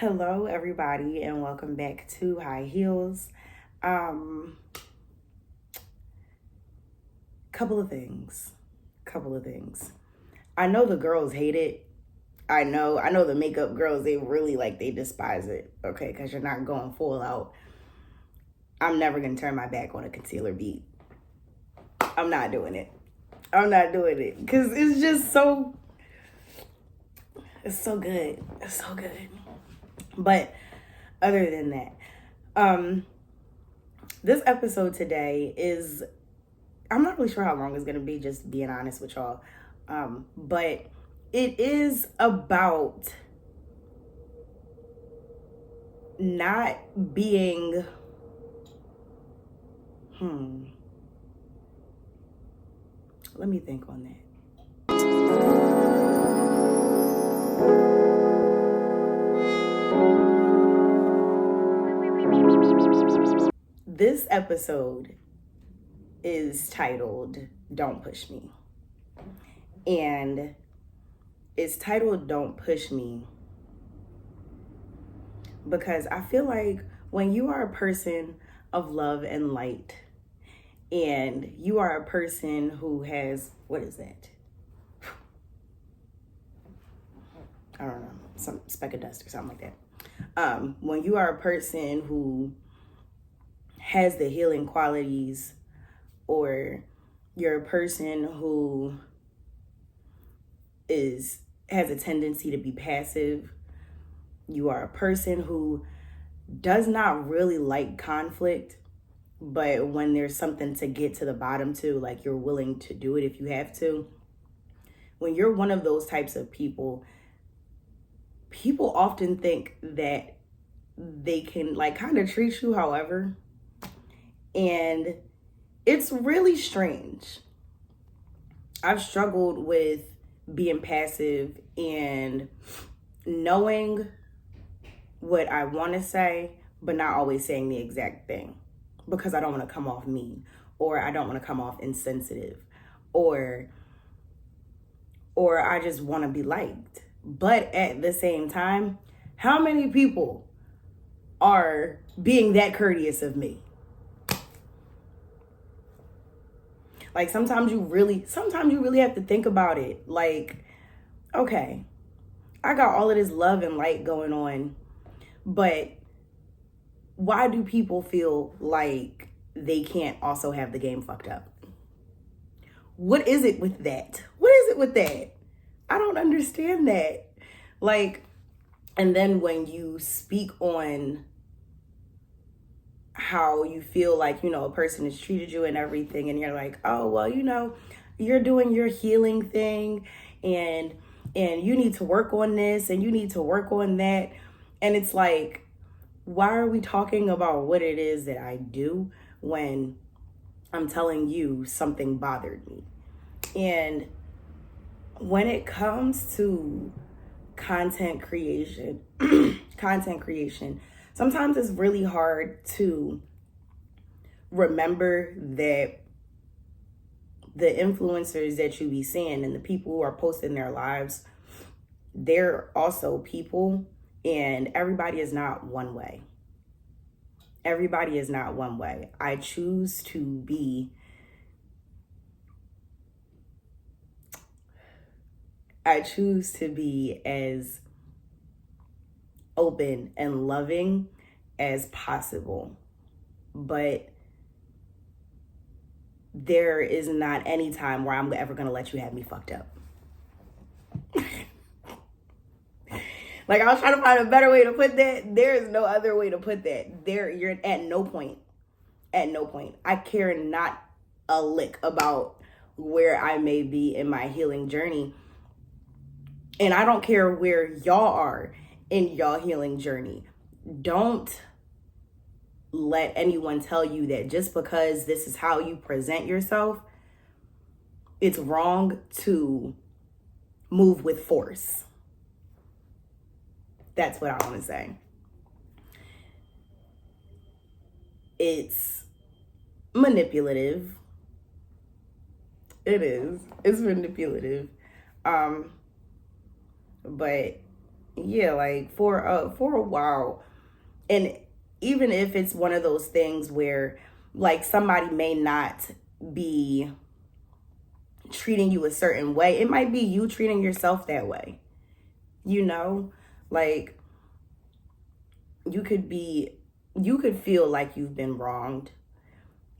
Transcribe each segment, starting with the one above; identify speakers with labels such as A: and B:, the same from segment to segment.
A: Hello, everybody, and welcome back to High Heels. Couple of things. I know the girls hate it. I know the makeup girls, they really they despise it, okay, because you're not going full out. I'm never going to turn my back on a concealer bead. I'm not doing it. Because it's just it's so good. But other than that, this episode today is, I'm not really sure how long it's going to be, just being honest with y'all. But it is about not being, let me think on that. This episode is titled Don't Push Me. And it's titled Don't Push Me because I feel like when you are a person of love and light and you are a person who has, what is that? I don't know, some speck of dust or something like that. When you are a person who has the healing qualities, or you're a person who has a tendency to be passive, you are a person who does not really like conflict, but when there's something to get to the bottom to, like, you're willing to do it if you have to. When you're one of those types of people often think that they can kind of treat you however, and it's really strange. I've struggled with being passive and knowing what I want to say, but not always saying the exact thing because I don't want to come off mean, or I don't want to come off insensitive, or I just want to be liked. But at the same time, how many people are being that courteous of me? Like, sometimes you really have to think about it. Like, okay, I got all of this love and light going on, but why do people feel like they can't also have the game fucked up? What is it with that? I don't understand that. And then when you speak on how you feel like, a person has treated you and everything, and you're like, oh, well, you're doing your healing thing, and you need to work on this and you need to work on that. And it's like, why are we talking about what it is that I do when I'm telling you something bothered me? And when it comes to content creation, sometimes it's really hard to remember that the influencers that you be seeing and the people who are posting their lives, they're also people, and everybody is not one way. I choose to be as open and loving as possible. But there is not any time where I'm ever going to let you have me fucked up. I was trying to find a better way to put that. There is no other way to put that. You're at no point. I care not a lick about where I may be in my healing journey. And I don't care where y'all are in y'all healing journey. Don't let anyone tell you that just because this is how you present yourself, it's wrong to move with force. That's what I want to say. It's manipulative. It is. It's manipulative. But Yeah, like for a while. And even if it's one of those things where like somebody may not be treating you a certain way, it might be you treating yourself that way. You know? Like you could be you could feel like you've been wronged,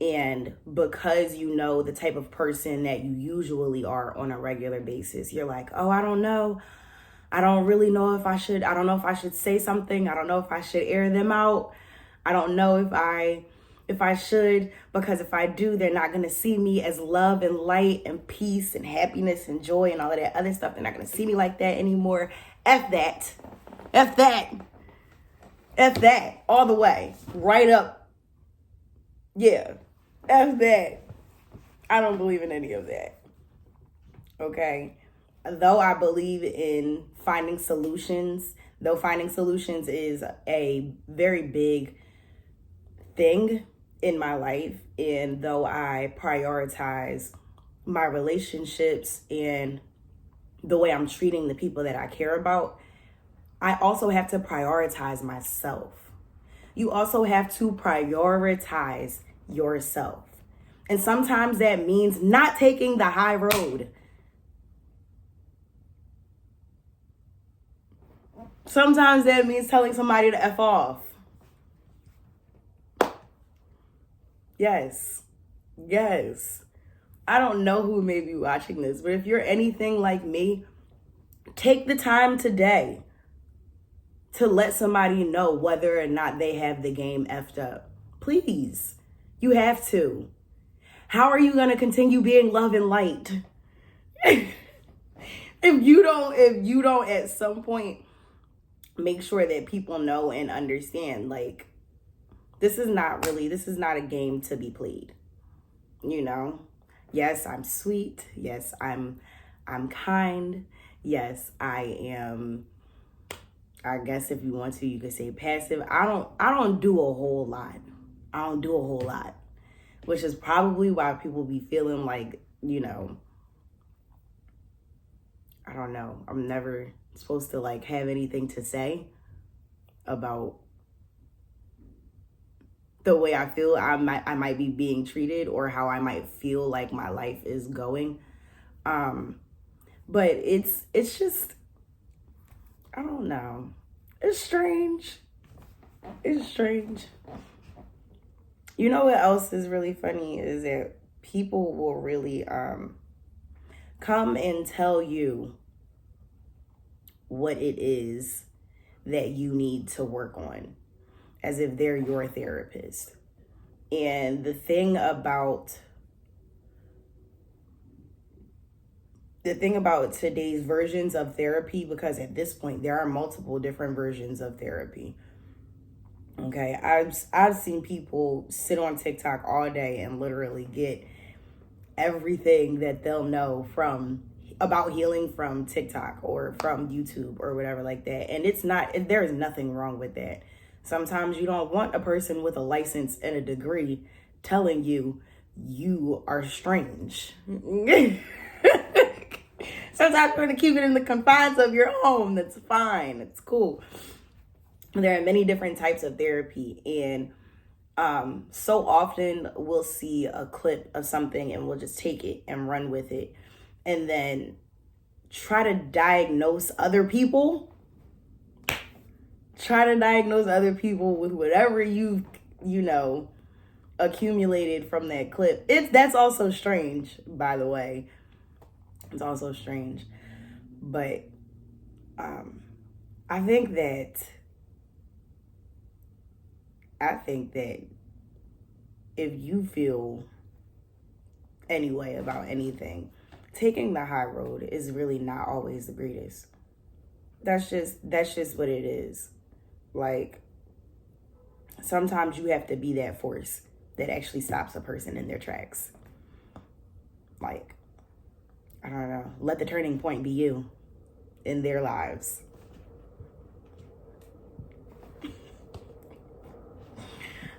A: and because you know the type of person that you usually are on a regular basis, you're like, "Oh, I don't know. I don't really know if I don't know if I should say something. I don't know if I should air them out. I don't know if I should, because if I do, they're not going to see me as love and light and peace and happiness and joy and all of that other stuff. They're not going to see me like that anymore. F that. F that. F that. All the way. Right up. Yeah. F that. I don't believe in any of that. Okay? Though I believe in finding solutions, though finding solutions is a very big thing in my life, and though I prioritize my relationships and the way I'm treating the people that I care about, I also have to prioritize myself. You also have to prioritize yourself. And sometimes that means not taking the high road. Sometimes that means telling somebody to F off. Yes. Yes. I don't know who may be watching this, but if you're anything like me, take the time today to let somebody know whether or not they have the game effed up. Please. You have to. How are you going to continue being love and light? if you don't at some point make sure that people know and understand, like, this is not a game to be played. You know? Yes, I'm sweet. Yes, I'm kind. Yes, I am, I guess if you want to, you could say passive. I don't do a whole lot. I don't do a whole lot. Which is probably why people be feeling like, you know, I don't know. I'm never supposed to like have anything to say about the way I feel I might be being treated, or how I might feel like my life is going. But it's just, I don't know. It's strange. It's strange. You know what else is really funny is that people will really come and tell you what it is that you need to work on, as if they're your therapist. And the thing about today's versions of therapy, because at this point there are multiple different versions of therapy. Okay, I've seen people sit on TikTok all day and literally get everything that they'll know from about healing from TikTok or from YouTube or whatever like that. And there is nothing wrong with that. Sometimes you don't want a person with a license and a degree telling you you are strange. Sometimes you're going to keep it in the confines of your home. That's fine. It's cool. There are many different types of therapy, and so often we'll see a clip of something and we'll just take it and run with it, and then try to diagnose other people. Try to diagnose other people with whatever you know accumulated from that clip. That's also strange, by the way. It's also strange, but I think that if you feel any way about anything, taking the high road is really not always the greatest. That's just what it is. Like, sometimes you have to be that force that actually stops a person in their tracks. Like, I don't know, let the turning point be you in their lives.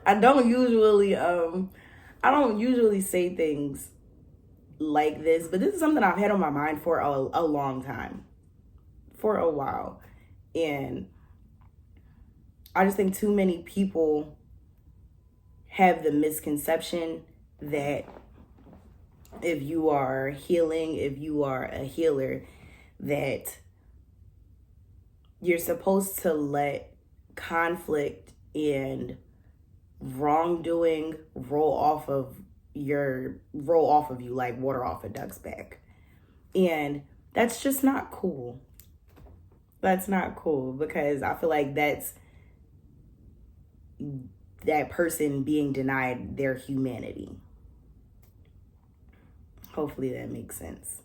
A: I don't usually say things like this, but this is something I've had on my mind for a long time, for a while. And I just think too many people have the misconception that if you are healing, if you are a healer, that you're supposed to let conflict and wrongdoing roll off of you like water off a duck's back. And that's just not cool. That's not cool, because I feel like that's that person being denied their humanity. Hopefully that makes sense.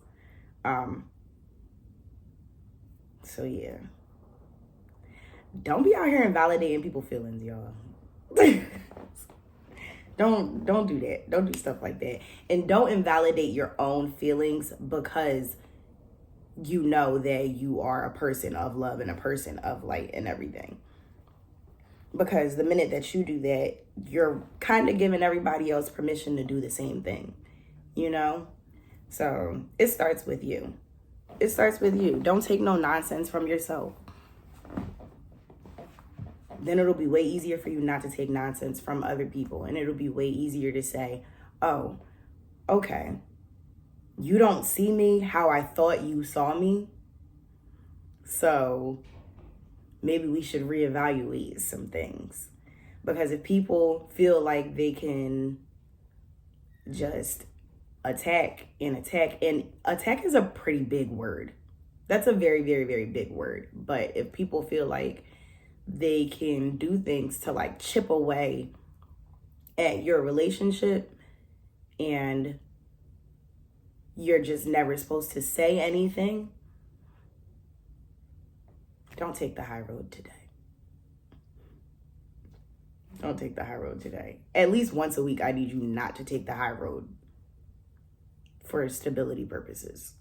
A: So yeah. Don't be out here invalidating people's feelings, y'all. Don't do that. Don't do stuff like that. And don't invalidate your own feelings because you know that you are a person of love and a person of light and everything. Because the minute that you do that, you're kind of giving everybody else permission to do the same thing, you know? So it starts with you. It starts with you. Don't take no nonsense from yourself. Then it'll be way easier for you not to take nonsense from other people. And it'll be way easier to say, oh, okay, you don't see me how I thought you saw me. So maybe we should reevaluate some things. Because if people feel like they can just attack, and attack is a pretty big word. That's a very, very, very big word. But if people feel like they can do things to like chip away at your relationship, and you're just never supposed to say anything, don't take the high road today. Don't take the high road today. At least once a week, I need you not to take the high road for stability purposes.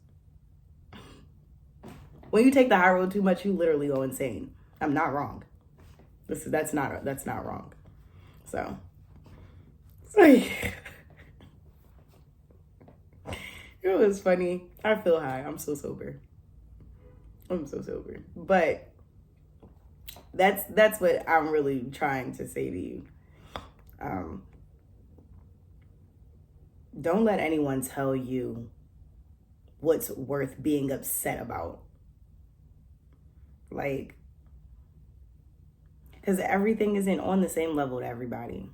A: When you take the high road too much, you literally go insane. I'm not wrong. That's not wrong. So it was funny. I feel high. I'm so sober. But that's what I'm really trying to say to you. Don't let anyone tell you what's worth being upset about. Like, because everything isn't on the same level to everybody.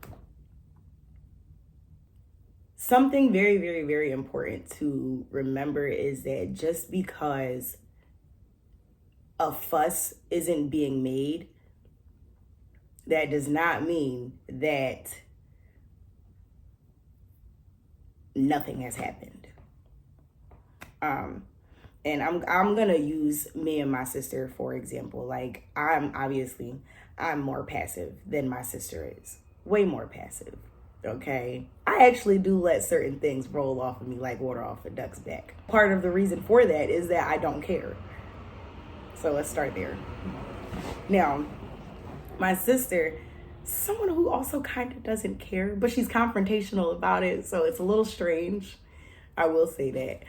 A: Something very, very, very important to remember is that just because a fuss isn't being made, that does not mean that nothing has happened. And I'm gonna use me and my sister for example. Like, I'm more passive than my sister is. Way more passive. Okay? I actually do let certain things roll off of me like water off a duck's back. Part of the reason for that is that I don't care. So let's start there. Now, my sister, someone who also kind of doesn't care, but she's confrontational about it, so it's a little strange. I will say that.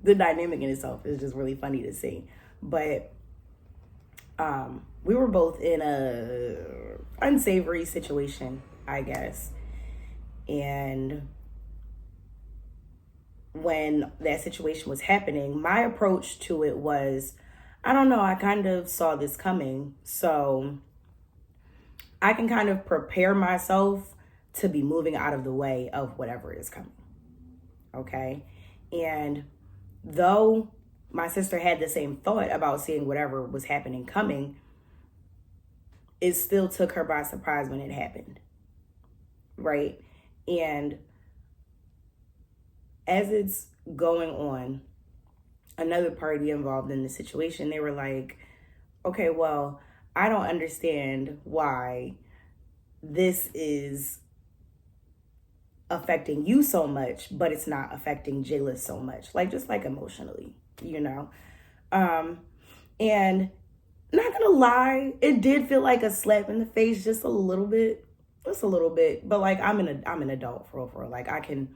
A: The dynamic in itself is just really funny to see. But we were both in a unsavory situation, I guess. And when that situation was happening, my approach to it was, I don't know, I kind of saw this coming. So I can kind of prepare myself to be moving out of the way of whatever is coming. Okay? And though my sister had the same thought about seeing whatever was happening coming, it still took her by surprise when it happened. Right? And as it's going on, another party involved in the situation, they were like, okay, well, I don't understand why this is affecting you so much, but it's not affecting Jayla so much. Like, just like emotionally, you know? And not gonna lie, it did feel like a slap in the face just a little bit. But like, I'm an adult for real. Like, I can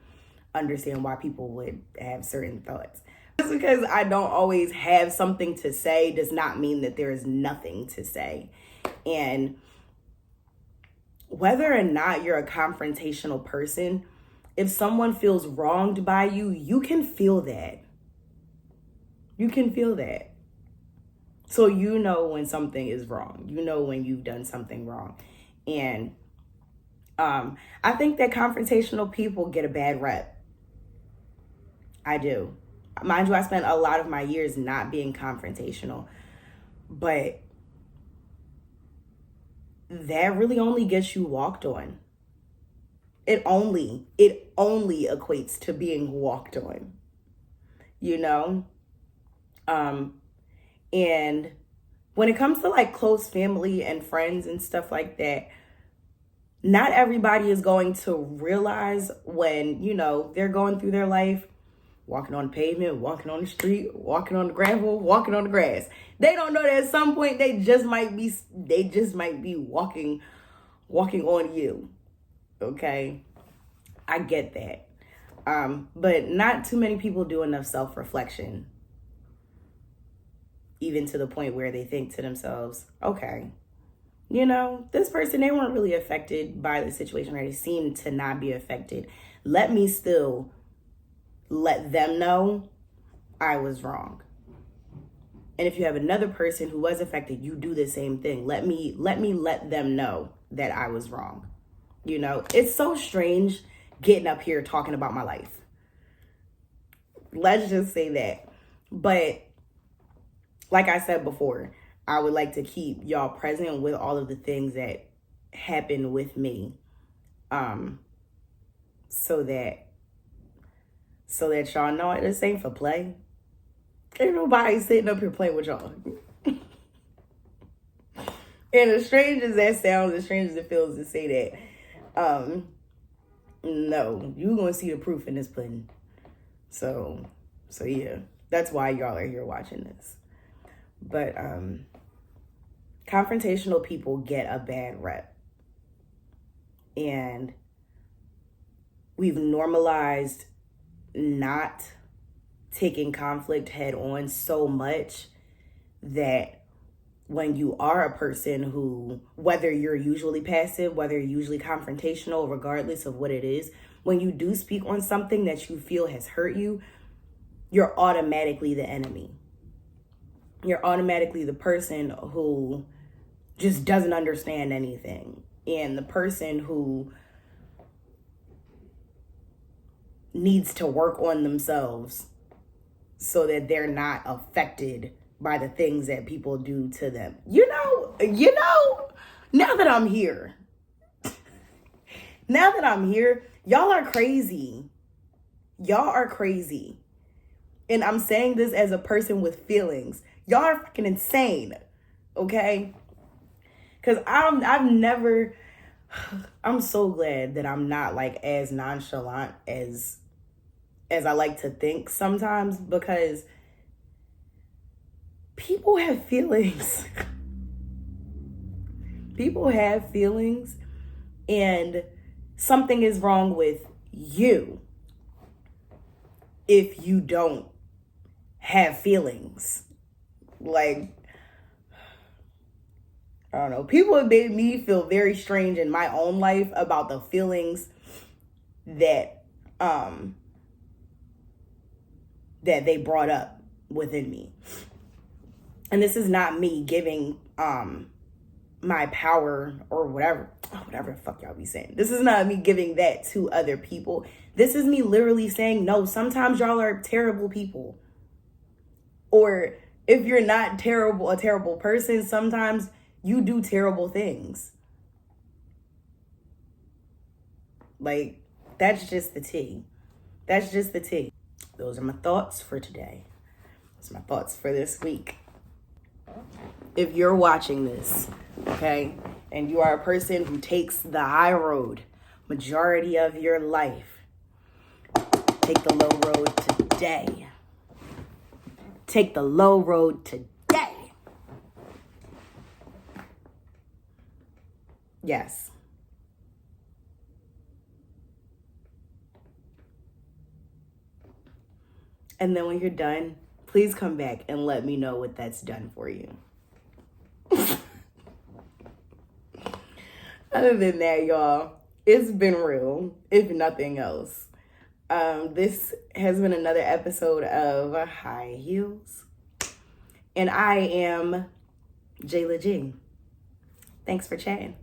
A: understand why people would have certain thoughts. Just because I don't always have something to say does not mean that there is nothing to say. And whether or not you're a confrontational person, if someone feels wronged by you, you can feel that. You can feel that. So you know when something is wrong. You know when you've done something wrong. And I think that confrontational people get a bad rep. I do. Mind you, I spent a lot of my years not being confrontational. But that really only gets you walked on. It only equates to being walked on. You know? And when it comes to like close family and friends and stuff like that, not everybody is going to realize when, you know, they're going through their life, walking on the pavement, walking on the street, walking on the gravel, walking on the grass. They don't know that at some point they just might be walking on you. Okay? I get that. But not too many people do enough self-reflection, even to the point where they think to themselves, okay, you know, this person, they weren't really affected by the situation, or they seem to not be affected. Let me still let them know I was wrong. And if you have another person who was affected, you do the same thing. Let them know that I was wrong. You know, it's so strange getting up here talking about my life. Let's just say that. But like I said before, I would like to keep y'all present with all of the things that happened with me. So that y'all know this ain't for play. Ain't nobody sitting up here playing with y'all. And as strange as that sounds, as strange as it feels to say that, no, you're gonna see the proof in this pudding. So yeah, that's why y'all are here watching this. But confrontational people get a bad rep. And we've normalized not taking conflict head on so much that when you are a person who, whether you're usually passive, whether you're usually confrontational, regardless of what it is, when you do speak on something that you feel has hurt you, you're automatically the enemy. You're automatically the person who just doesn't understand anything, and the person who needs to work on themselves so that they're not affected by the things that people do to them. You know, now that I'm here, y'all are crazy. Y'all are crazy. And I'm saying this as a person with feelings. Y'all are fucking insane. Okay? Because I'm so glad that I'm not like as nonchalant as I like to think sometimes, because people have feelings. People have feelings, and something is wrong with you if you don't have feelings. Like, I don't know. People have made me feel very strange in my own life about the feelings that they brought up within me. And this is not me giving my power or whatever the fuck y'all be saying. This is not me giving that to other people. This is me literally saying, no, sometimes y'all are terrible people. Or if you're not a terrible person, sometimes you do terrible things. Like, that's just the tea. That's just the tea. Those are my thoughts for today. Those are my thoughts for this week. If you're watching this, okay, and you are a person who takes the high road majority of your life, take the low road today. Take the low road today. Yes. And then when you're done, please come back and let me know what that's done for you. Other than that, y'all, it's been real, if nothing else. This has been another episode of High Heels. And I am Jayla G. Thanks for chatting.